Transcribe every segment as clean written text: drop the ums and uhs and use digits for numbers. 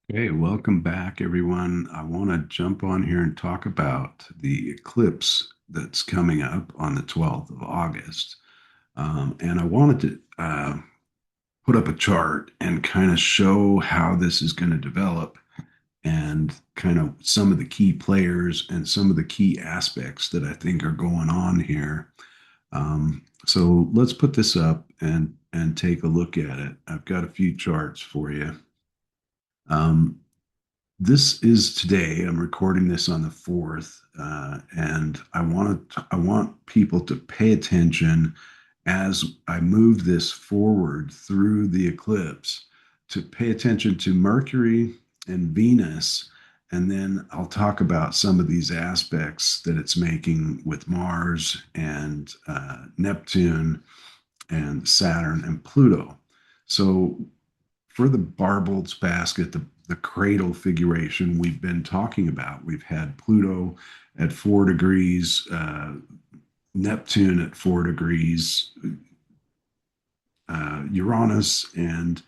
Hey, welcome back, everyone. I want to jump on here and talk about the eclipse that's coming up on the 12th of August. And I wanted to put up a chart and kind of show how this is going to develop and kind of some of the key players and some of the key aspects that I think are going on here. So let's put this up and take a look at it. I've got a few charts for you. Um, This is today. I'm recording this on the 4th, and I want people to pay attention as I move this forward through the eclipse to pay attention to Mercury and Venus, and then I'll talk about some of these aspects that it's making with Mars and Neptune and Saturn and Pluto. So for the Barbolt's basket, the cradle figuration we've been talking about, we've had Pluto at 4 degrees, Neptune at 4 degrees, Uranus and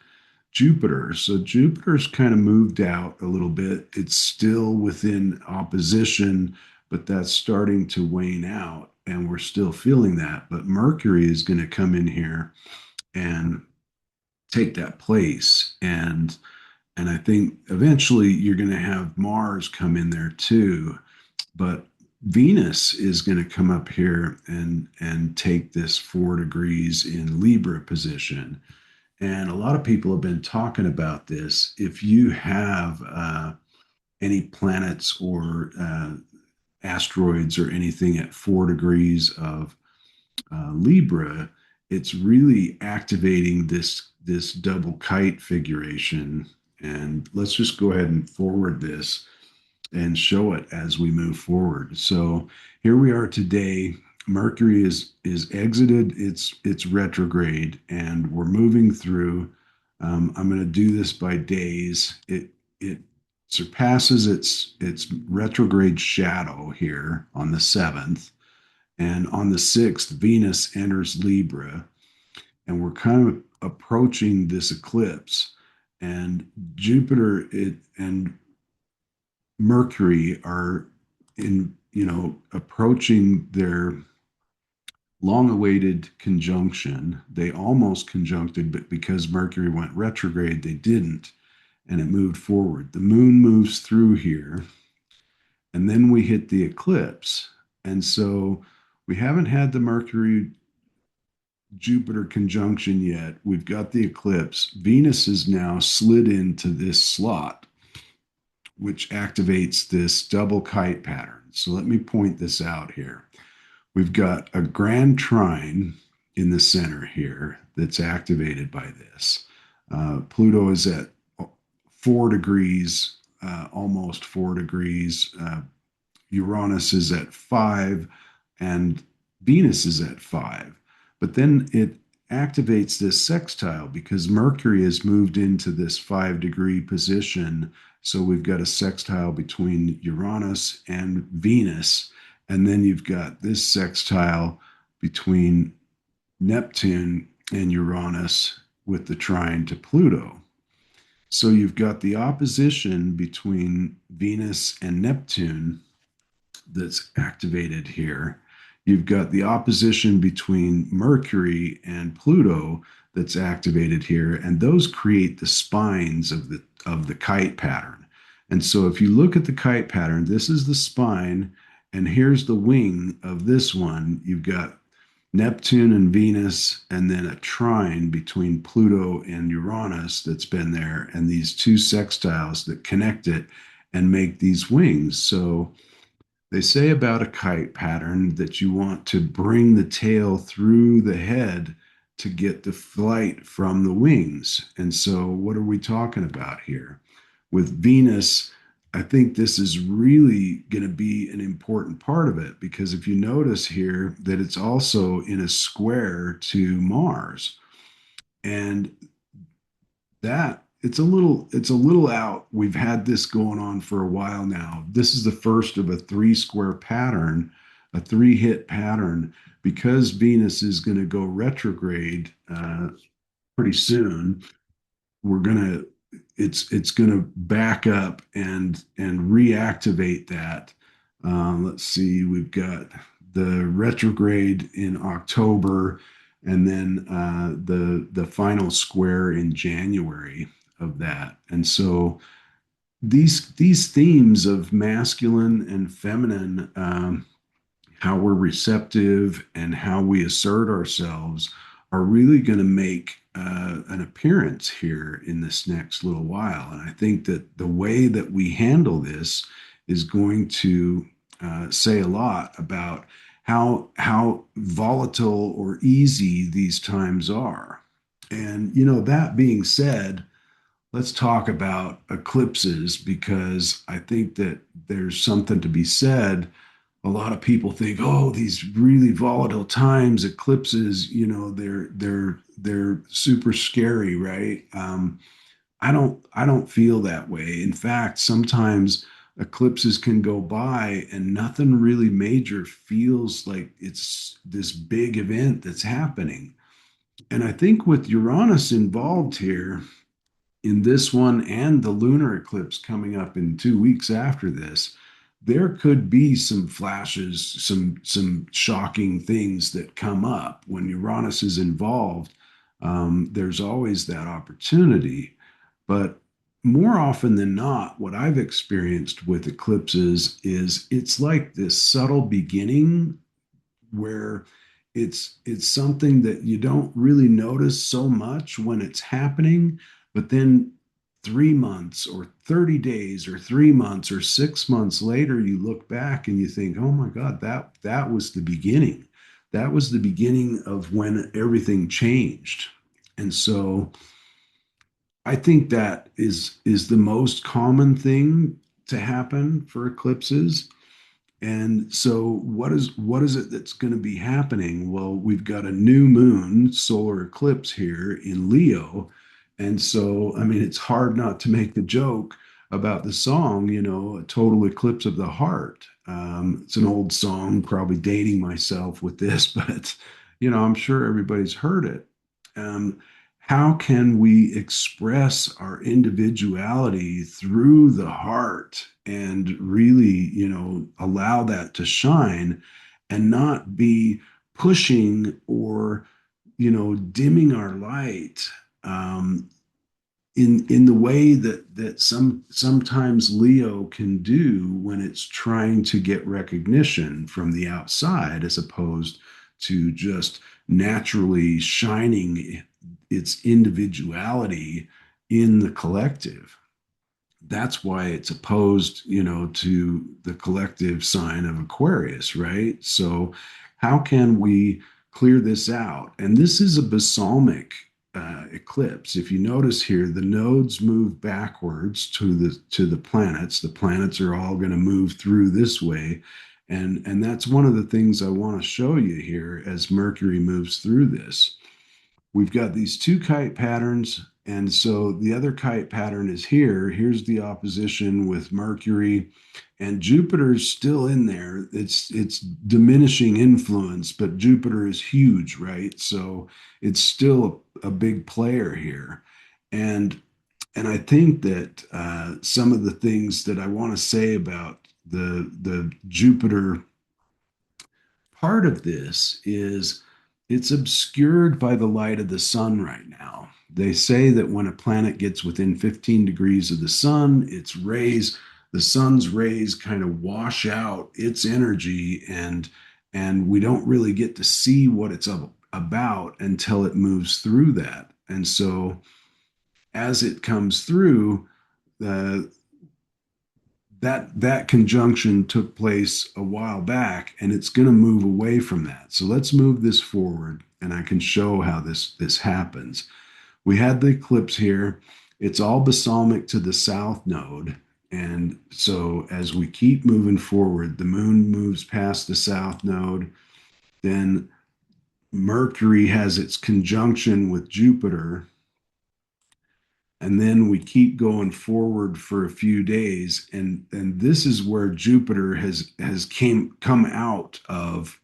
Jupiter. So Jupiter's kind of moved out a little bit. It's still within opposition, but that's starting to wane out, and we're still feeling that. But Mercury is going to come in here and take that place. And I think eventually you're going to have Mars come in there too, but Venus is going to come up here and take this 4 degrees in Libra position. And a lot of people have been talking about this. If you have any planets or asteroids or anything at 4 degrees of Libra, it's really activating this double kite figuration. And let's just go ahead and forward this and show it as we move forward. So here we are today. Mercury is exited its retrograde, and we're moving through. I'm going to do this by days. It surpasses its retrograde shadow here on the 7th, and on the 6th, Venus enters Libra, and we're kind of approaching this eclipse. And and Mercury are approaching their long-awaited conjunction. They almost conjuncted, but because Mercury went retrograde, they didn't, and it moved forward. The moon moves through here, and then we hit the eclipse. And so we haven't had the Mercury Jupiter conjunction yet. We've got the eclipse. Venus is now slid into this slot, which activates this double kite pattern. So let me point this out here. We've got a grand trine in the center here that's activated by this. Pluto is at 4 degrees, almost 4 degrees. Uranus is at 5, and Venus is at 5. But then it activates this sextile because Mercury has moved into this 5 degree position. So we've got a sextile between Uranus and Venus. And then you've got this sextile between Neptune and Uranus with the trine to Pluto. So you've got the opposition between Venus and Neptune that's activated here. You've got the opposition between Mercury and Pluto that's activated here, and those create the spines of the kite pattern. And so if you look at the kite pattern, this is the spine, and here's the wing of this one. You've got Neptune and Venus, and then a trine between Pluto and Uranus that's been there, and these two sextiles that connect it and make these wings. So they say about a kite pattern that you want to bring the tail through the head to get the flight from the wings. And so, what are we talking about here? With Venus, I think this is really going to be an important part of it because if you notice here that it's also in a square to Mars. And that it's a little out. We've had this going on for a while now. This is the first of a three square pattern, a three hit pattern, because Venus is going to go retrograde pretty soon. We're going to it's going to back up and reactivate that. Let's see, we've got the retrograde in October, and then the final square in January of that. And so these themes of masculine and feminine, how we're receptive and how we assert ourselves are really going to make an appearance here in this next little while. And I think that the way that we handle this is going to say a lot about how volatile or easy these times are. And that being said, let's talk about eclipses because I think that there's something to be said. A lot of people think, oh, these really volatile times, eclipses, they're super scary, right? I don't feel that way. In fact, sometimes eclipses can go by and nothing really major feels like it's this big event that's happening. And I think with Uranus involved here, in this one and the lunar eclipse coming up in 2 weeks after this, there could be some flashes, some shocking things that come up when Uranus is involved. There's always that opportunity, but more often than not, what I've experienced with eclipses is it's like this subtle beginning where it's something that you don't really notice so much when it's happening, but then 3 months or 30 days or 3 months or 6 months later, you look back and you think, oh my God, that was the beginning. That was the beginning of when everything changed. And so I think that is the most common thing to happen for eclipses. And so what is it that's going to be happening? Well, we've got a new moon solar eclipse here in Leo. And so, I mean, it's hard not to make the joke about the song, a total eclipse of the heart. It's an old song, probably dating myself with this, but I'm sure everybody's heard it. Um, how can we express our individuality through the heart and really, allow that to shine and not be pushing or, dimming our light in the way that sometimes Leo can do when it's trying to get recognition from the outside as opposed to just naturally shining its individuality in the collective. That's why it's opposed, to the collective sign of Aquarius, right? So, how can we clear this out? And this is a balsamic eclipse. If you notice here, the nodes move backwards to the planets. The planets are all going to move through this way, and that's one of the things I want to show you here as Mercury moves through this. We've got these two kite patterns. And so the other kite pattern is here. Here's the opposition with Mercury, and Jupiter's still in there. It's diminishing influence, but Jupiter is huge, right? So it's still a big player here. And and I think that some of the things that I want to say about the Jupiter part of this is it's obscured by the light of the sun right now. They say that when a planet gets within 15 degrees of the sun, the sun's rays kind of wash out its energy and we don't really get to see what it's about until it moves through that. And so as it comes through, the that conjunction took place a while back and it's going to move away from that. So let's move this forward and I can show how this happens. We had the eclipse here. It's all balsamic to the south node. And so as we keep moving forward, the moon moves past the south node. Then Mercury has its conjunction with Jupiter, and then we keep going forward for a few days, and this is where Jupiter has come out of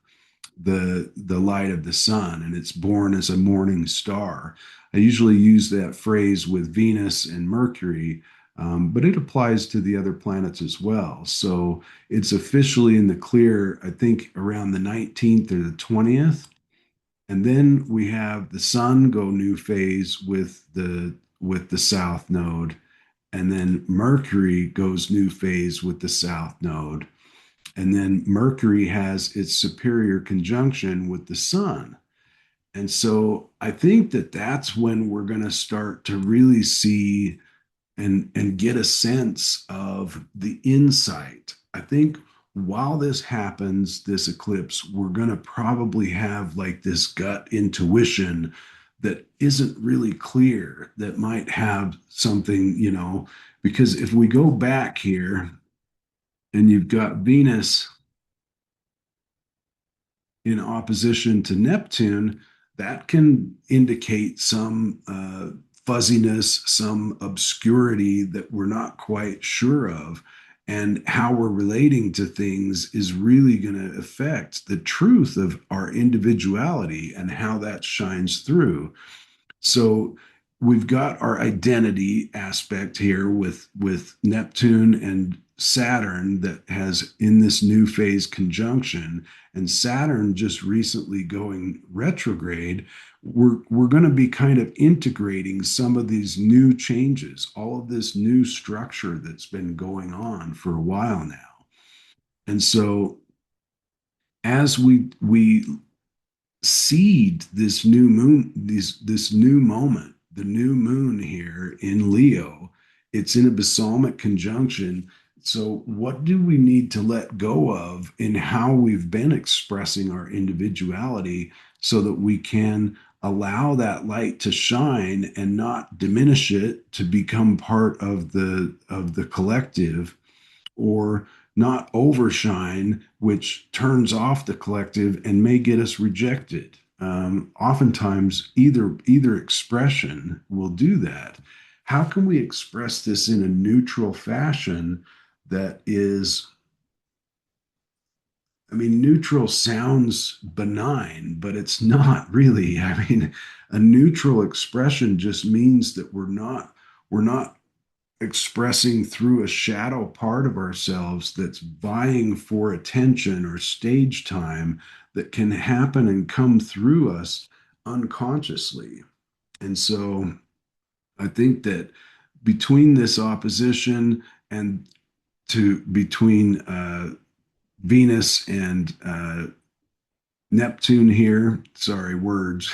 the light of the sun, and it's born as a morning star. I usually use that phrase with Venus and Mercury, but it applies to the other planets as well. So it's officially in the clear, I think, around the 19th or the 20th. And then we have the sun go new phase with the south node, and then Mercury goes new phase with the south node. And then Mercury has its superior conjunction with the sun. And so I think that that's when we're going to start to really see and get a sense of the insight. I think while this happens, this eclipse, we're going to probably have like this gut intuition that isn't really clear, that might have something, because if we go back here and you've got Venus in opposition to Neptune, that can indicate some fuzziness, some obscurity that we're not quite sure of. And how we're relating to things is really going to affect the truth of our individuality and how that shines through. So we've got our identity aspect here with Neptune and Saturn that has in this new phase conjunction, and Saturn just recently going retrograde. We're going to be kind of integrating some of these new changes, all of this new structure that's been going on for a while now. And so as we seed this new moon, this new moment, the new moon here in Leo. It's in a balsamic conjunction. So, what do we need to let go of in how we've been expressing our individuality so that we can allow that light to shine and not diminish it to become part of the collective, or not overshine, which turns off the collective and may get us rejected. Oftentimes, either expression will do that. How can we express this in a neutral fashion that is, I mean, neutral sounds benign, but it's not really. I mean, a neutral expression just means that we're not expressing through a shadow part of ourselves that's vying for attention or stage time that can happen and come through us unconsciously. And so I think that between this opposition and to between Venus and Neptune here, sorry, words,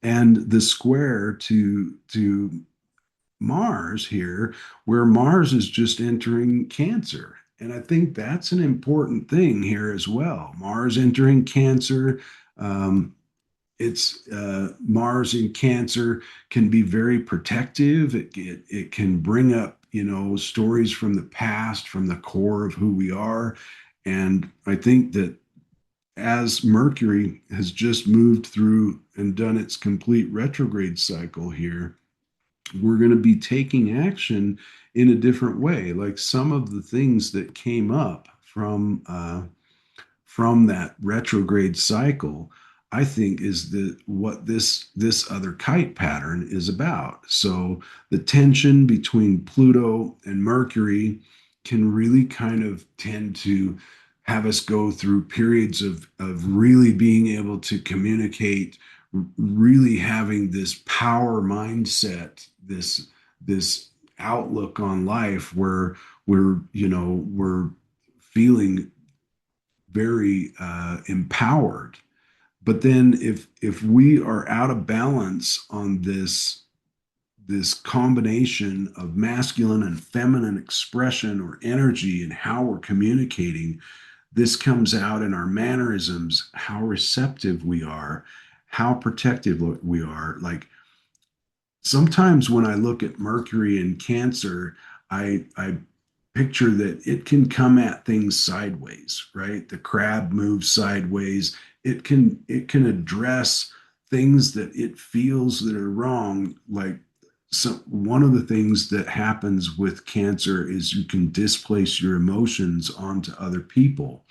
and the square to Mars here, where Mars is just entering Cancer. And I think that's an important thing here as well. Mars entering Cancer. It's Mars in Cancer can be very protective. It can bring up, stories from the past, from the core of who we are. And I think that as Mercury has just moved through and done its complete retrograde cycle here, we're going to be taking action in a different way. Like some of the things that came up from that retrograde cycle, I think is the what this other kite pattern is about. So the tension between Pluto and Mercury can really kind of tend to have us go through periods of really being able to communicate, really having this power mindset, this outlook on life where we're feeling very empowered. But then if we are out of balance on this combination of masculine and feminine expression or energy and how we're communicating, this comes out in our mannerisms, how receptive we are, how protective we are. Like sometimes when I look at Mercury in Cancer, I picture that it can come at things sideways, right? The crab moves sideways. It can address things that it feels that are wrong. Like one of the things that happens with Cancer is you can displace your emotions onto other people.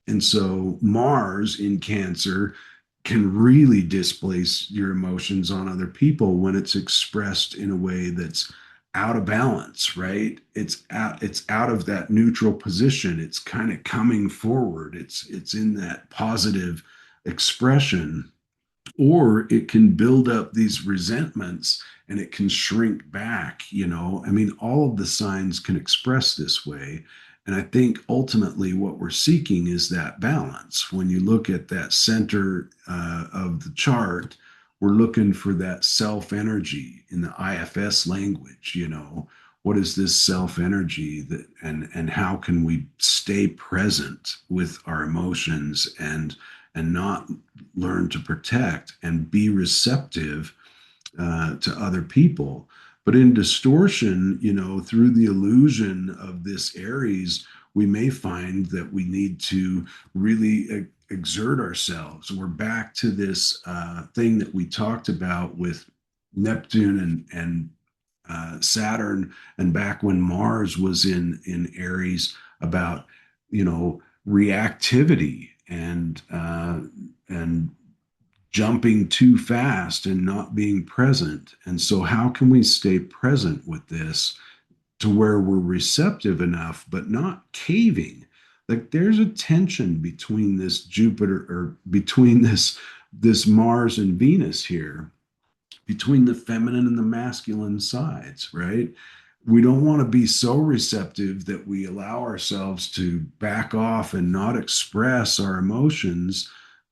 And so Mars in Cancer can really displace your emotions on other people when it's expressed in a way that's out of balance, right? It's out of that neutral position. It's kind of coming forward. It's in that positive expression, or it can build up these resentments and it can shrink back. I mean, all of the signs can express this way. And I think ultimately what we're seeking is that balance. When you look at that center of the chart, we're looking for that self energy in the IFS language. What is this self energy that, and how can we stay present with our emotions and not learn to protect and be receptive to other people. But in distortion, through the illusion of this Aries, we may find that we need to really exert ourselves. We're back to this thing that we talked about with Neptune and Saturn, and back when Mars was in Aries, about reactivity and jumping too fast and not being present. And so, how can we stay present with this to where we're receptive enough, but not caving? Like there's a tension between this Jupiter, or between this Mars and Venus here, between the feminine and the masculine sides, right? We don't want to be so receptive that we allow ourselves to back off and not express our emotions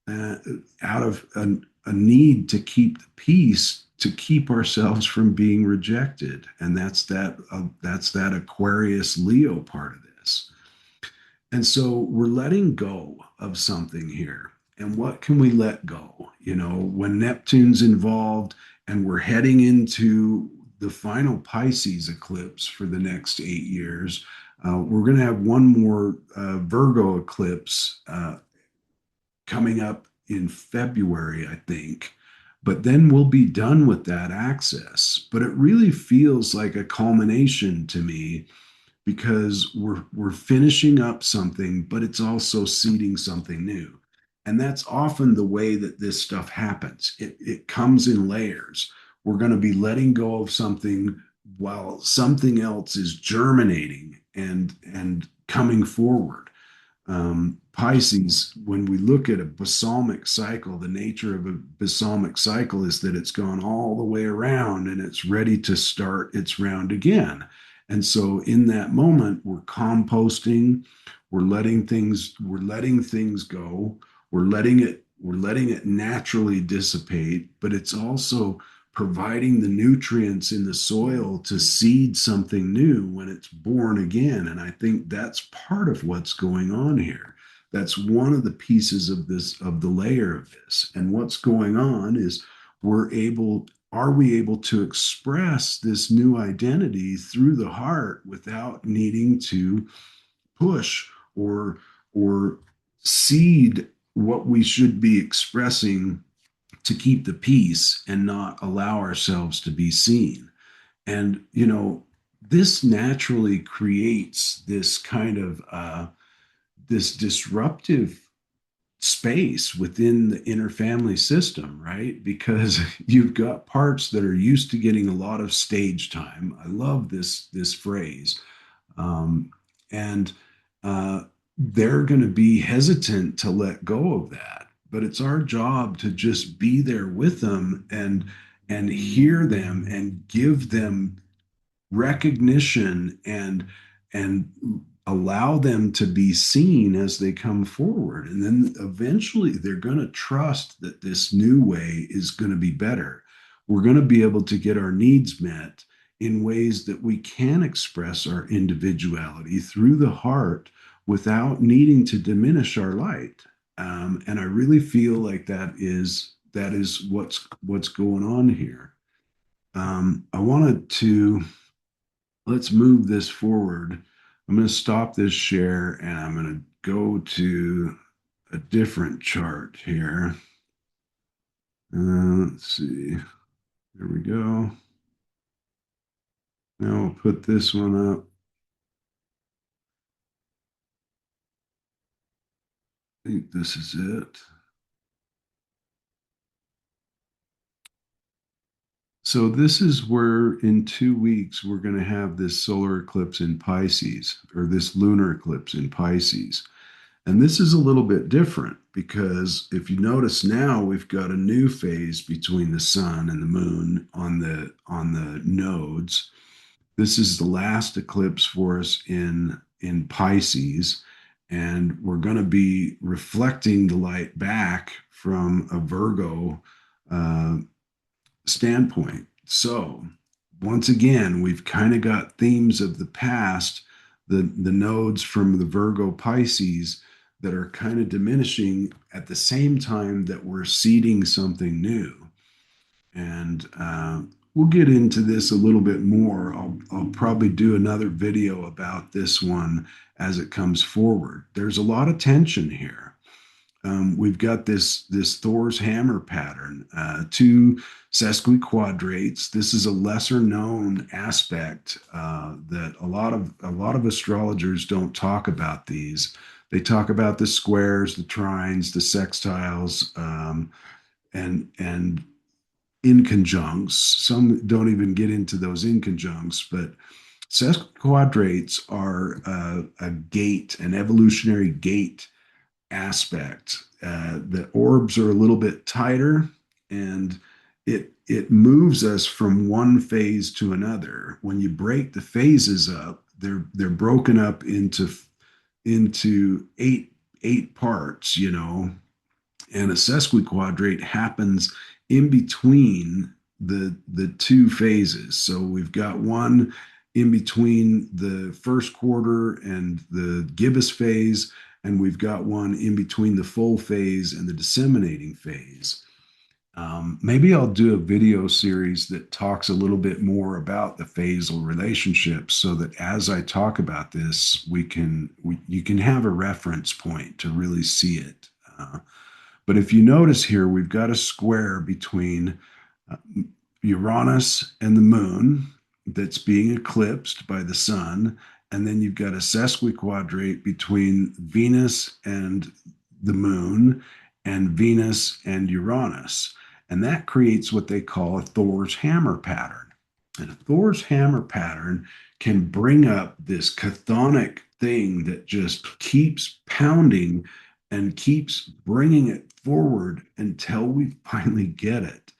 uh, out of a need to keep the peace, to keep ourselves from being rejected. And that's that Aquarius Leo part of this. And so we're letting go of something here. And what can we let go? When Neptune's involved and we're heading into the final Pisces eclipse for the next 8 years, we're going to have one more Virgo eclipse coming up in February, I think. But then we'll be done with that access. But it really feels like a culmination to me, because we're finishing up something, but it's also seeding something new. And that's often the way that this stuff happens. It comes in layers. We're going to be letting go of something while something else is germinating and coming forward. Pisces, when we look at a balsamic cycle, the nature of a balsamic cycle is that it's gone all the way around and it's ready to start its round again. And so in that moment, we're composting, we're letting things go, we're letting it naturally dissipate, but it's also providing the nutrients in the soil to seed something new when it's born again. And I think that's part of what's going on here. That's one of the pieces of this, of the layer of this. And what's going on is are we able to express this new identity through the heart without needing to push or seed what we should be expressing to keep the peace and not allow ourselves to be seen? And this naturally creates this kind of this disruptive space within the inner family system, right? Because you've got parts that are used to getting a lot of stage time. I love this phrase. And they're going to be hesitant to let go of that. But it's our job to just be there with them and hear them and give them recognition and allow them to be seen as they come forward. And then eventually they're going to trust that this new way is going to be better. We're going to be able to get our needs met in ways that we can express our individuality through the heart without needing to diminish our light. And I really feel like that is what's going on here. I wanted to Let's move this forward. I'm going to stop this share and I'm going to go to a different chart here. Let's see. There we go. Now we'll put this one up. I think this is it. So this is where in 2 weeks we're going to have this solar eclipse in Pisces, or this lunar eclipse in Pisces. And this is a little bit different because if you notice now we've got a new phase between the sun and the moon on the nodes. This is the last eclipse for us in Pisces, and we're going to be reflecting the light back from a Virgo uh, standpoint. So, once again, we've kind of got themes of the past, the nodes from the Virgo Pisces that are kind of diminishing at the same time that we're seeding something new. And we'll get into this a little bit more. I'll probably do another video about this one as it comes forward. There's a lot of tension here. We've got this Thor's hammer pattern, two sesquiquadrates. This is a lesser known aspect that a lot of astrologers don't talk about these. They talk about the squares, the trines, the sextiles, and inconjuncts. Some don't even get into those inconjuncts, but sesquiquadrates are a gate, an evolutionary gate aspect. The orbs are a little bit tighter, and it moves us from one phase to another. When you break the phases up, they're broken up into eight parts, and a sesquiquadrate happens in between the two phases. So we've got one in between the first quarter and the gibbous phase, and we've got one in between the full phase and the disseminating phase. Maybe I'll do a video series that talks a little bit more about the phasal relationships so that as I talk about this, you can have a reference point to really see it. But if you notice here, we've got a square between uh, Uranus and the moon that's being eclipsed by the sun. And then you've got a sesquiquadrate between Venus and the moon and Venus and Uranus. And that creates what they call a Thor's hammer pattern. And a Thor's hammer pattern can bring up this chthonic thing that just keeps pounding and keeps bringing it forward until we finally get it.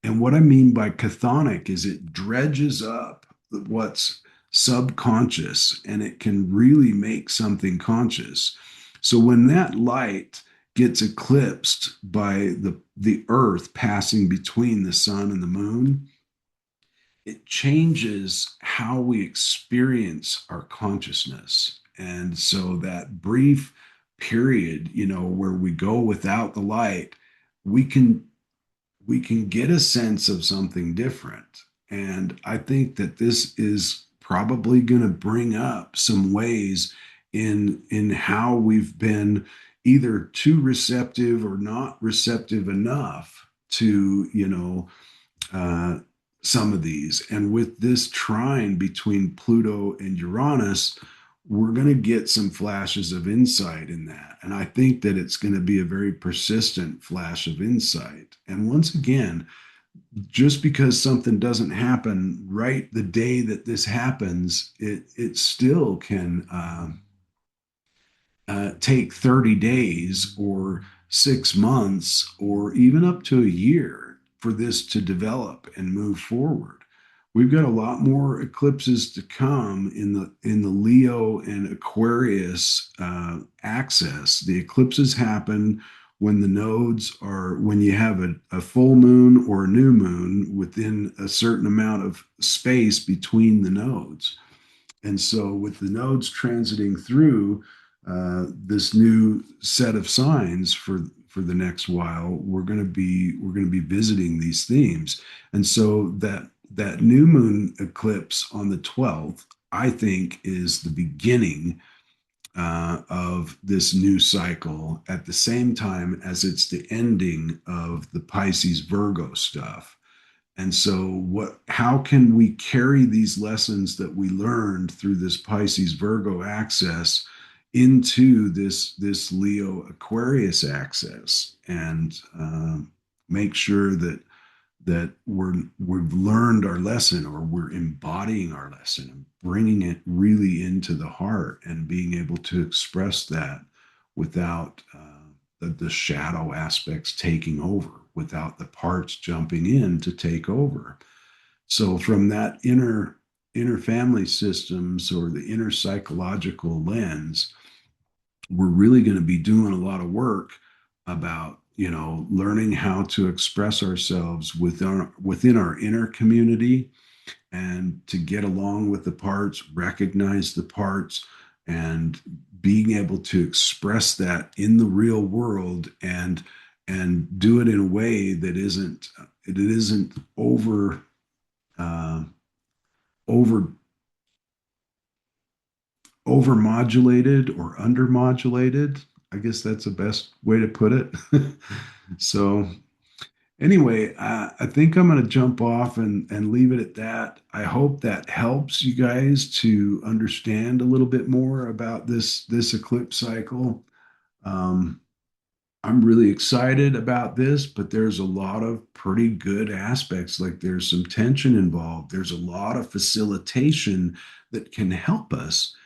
And what I mean by chthonic is it dredges up what's subconscious and it can really make something conscious. So when that light gets eclipsed by the earth passing between the sun and the moon, it changes how we experience our consciousness. And so that brief period, where we go without the light, we can we can get a sense of something different. And I think that this is probably going to bring up some ways in how we've been either too receptive or not receptive enough to, uh, some of these. And with this trine between Pluto and Uranus, we're going to get some flashes of insight in that. And I think that it's going to be a very persistent flash of insight. And once again, just because something doesn't happen right the day that this happens, it still can take 30 days or 6 months or even up to a year for this to develop and move forward. We've got a lot more eclipses to come in the Leo and Aquarius axis. The eclipses happen when the nodes are when you have a full moon or a new moon within a certain amount of space between the nodes. And so, with the nodes transiting through this new set of signs for the next while, we're going to be visiting these themes. And so that new moon eclipse on the 12th, I think, is the beginning of this new cycle at the same time as it's the ending of the Pisces Virgo stuff. And so how can we carry these lessons that we learned through this Pisces Virgo access into this Leo Aquarius axis and make sure that we've learned our lesson or we're embodying our lesson and bringing it really into the heart and being able to express that without the shadow aspects taking over, without the parts jumping in to take over. So from that inner family systems or the inner psychological lens, we're really going to be doing a lot of work about learning how to express ourselves within our inner community and to get along with the parts, recognize the parts, and being able to express that in the real world and do it in a way that isn't uh, over over modulated or under modulated. I guess that's the best way to put it. So anyway, I think I'm going to jump off and leave it at that. I hope that helps you guys to understand a little bit more about this eclipse cycle. Um, I'm really excited about this, but there's a lot of pretty good aspects. Like there's some tension involved. There's a lot of facilitation that can help us.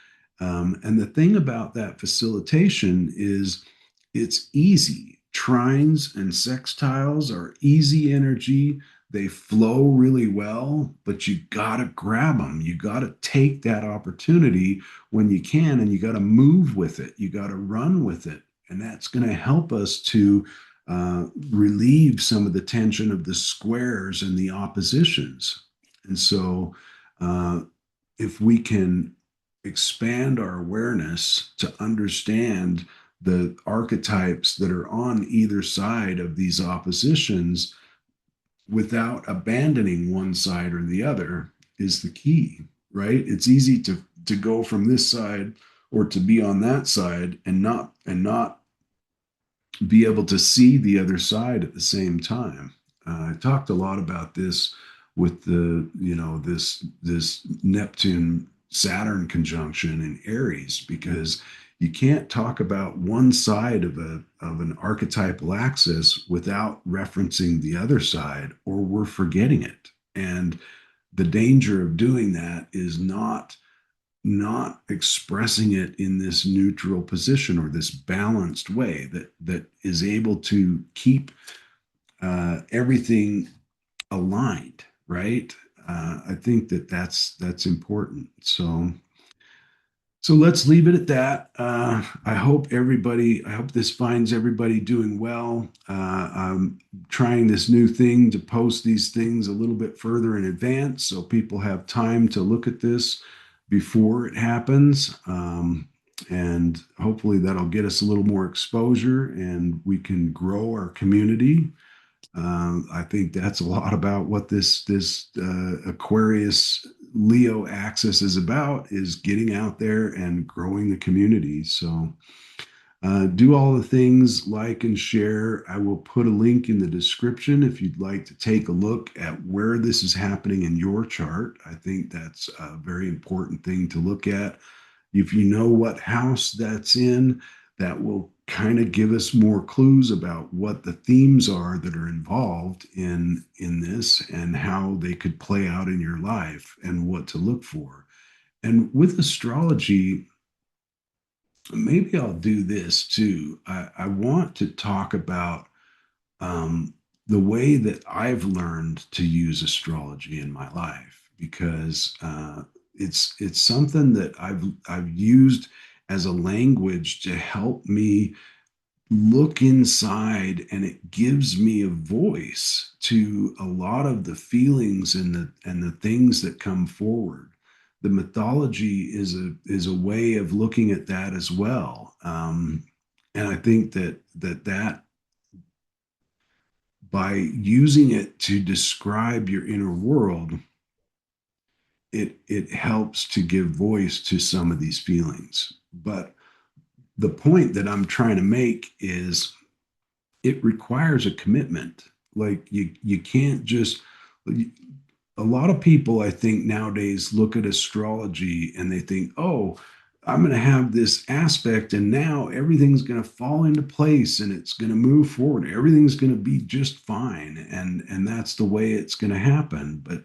And the thing about that facilitation is it's easy. Trines and sextiles are easy energy. They flow really well, but you got to grab them. You got to take that opportunity when you can, and you got to move with it. You got to run with it. And that's going to help us to relieve some of the tension of the squares and the oppositions. And so, uh, if we can expand our awareness to understand the archetypes that are on either side of these oppositions without abandoning one side or the other is the key, right? It's easy to go from this side or to be on that side and not be able to see the other side at the same time. I talked a lot about this with this Neptune Saturn conjunction in Aries, because you can't talk about one side of an archetypal axis without referencing the other side, or we're forgetting it. And the danger of doing that is not expressing it in this neutral position or this balanced way that is able to keep everything aligned, right? I think that's important. So let's leave it at that. I hope this finds everybody doing well. I'm trying this new thing to post these things a little bit further in advance so people have time to look at this before it happens. And hopefully that'll get us a little more exposure and we can grow our community. I think that's a lot about what this Aquarius Leo axis is about, is getting out there and growing the community. So do all the things, like and share. I will put a link in the description if you'd like to take a look at where this is happening in your chart. I think that's a very important thing to look at. If you know what house that's in, that will kind of give us more clues about what the themes are that are involved in this and how they could play out in your life and what to look for. And with astrology, maybe I'll do this too. I want to talk about the way that I've learned to use astrology in my life, because it's something that I've used as a language to help me look inside, and it gives me a voice to a lot of the feelings and the things that come forward. The mythology is a way of looking at that as well. And I think that by using it to describe your inner world, it helps to give voice to some of these feelings. But the point that I'm trying to make is it requires a commitment. Like you can't just, a lot of people I think nowadays look at astrology and they think, oh, I'm going to have this aspect, and now everything's going to fall into place and it's going to move forward. Everything's going to be just fine. And that's the way it's going to happen. But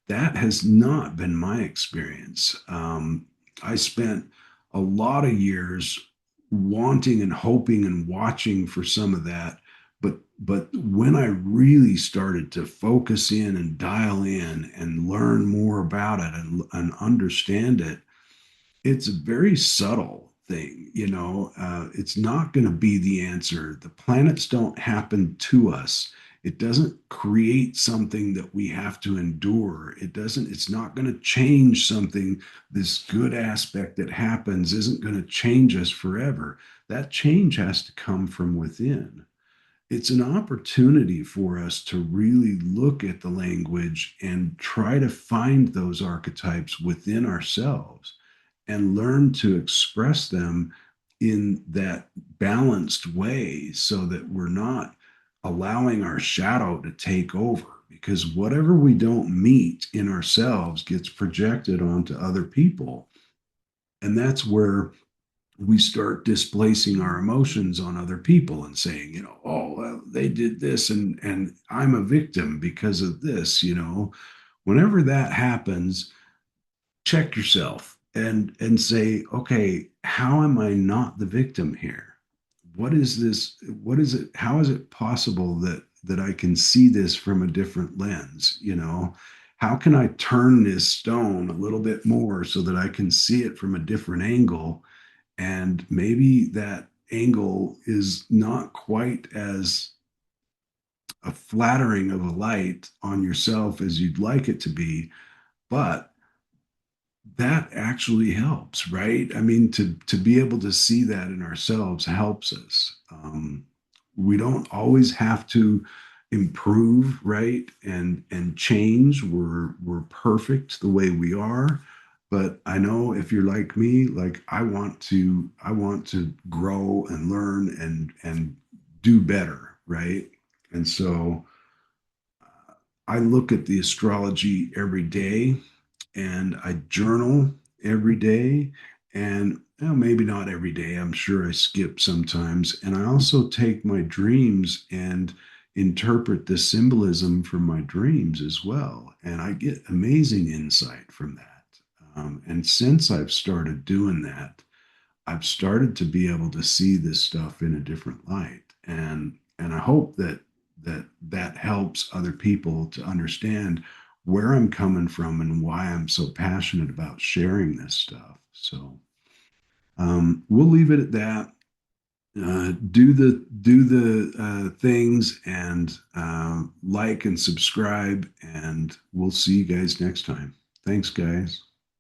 that has not been my experience. I spent a lot of years wanting and hoping and watching for some of that. But when I really started to focus in and dial in and learn more about it and understand it, it's a very subtle thing, you know. It's not going to be the answer. The planets don't happen to us. It doesn't create something that we have to endure. It doesn't, it's not going to change something. This good aspect that happens isn't going to change us forever. That change has to come from within. It's an opportunity for us to really look at the language and try to find those archetypes within ourselves and learn to express them in that balanced way so that we're not allowing our shadow to take over. Because whatever we don't meet in ourselves gets projected onto other people. And that's where we start displacing our emotions on other people and saying, you know, oh, well, they did this and I'm a victim because of this, you know. Whenever that happens, check yourself and say, okay, how am I not the victim here? What is this? What is it? How is it possible that I can see this from a different lens? You know, how can I turn this stone a little bit more so that I can see it from a different angle? And maybe that angle is not quite as a flattering of a light on yourself as you'd like it to be, but that actually helps, right? I mean, to be able to see that in ourselves helps us. We don't always have to improve, right? And change. We're perfect the way we are. But I know if you're like me, like I want to grow and learn and do better, right? And so I look at the astrology every day and I journal every day. And well, maybe not every day. I'm sure I skip sometimes. And I also take my dreams and interpret the symbolism from my dreams as well. And I get amazing insight from that. And since I've started doing that, I've started to be able to see this stuff in a different light. And I hope that helps other people to understand where I'm coming from and why I'm so passionate about sharing this stuff. So we'll leave it at that. Do the things and like and subscribe, and we'll see you guys next time. Thanks, guys.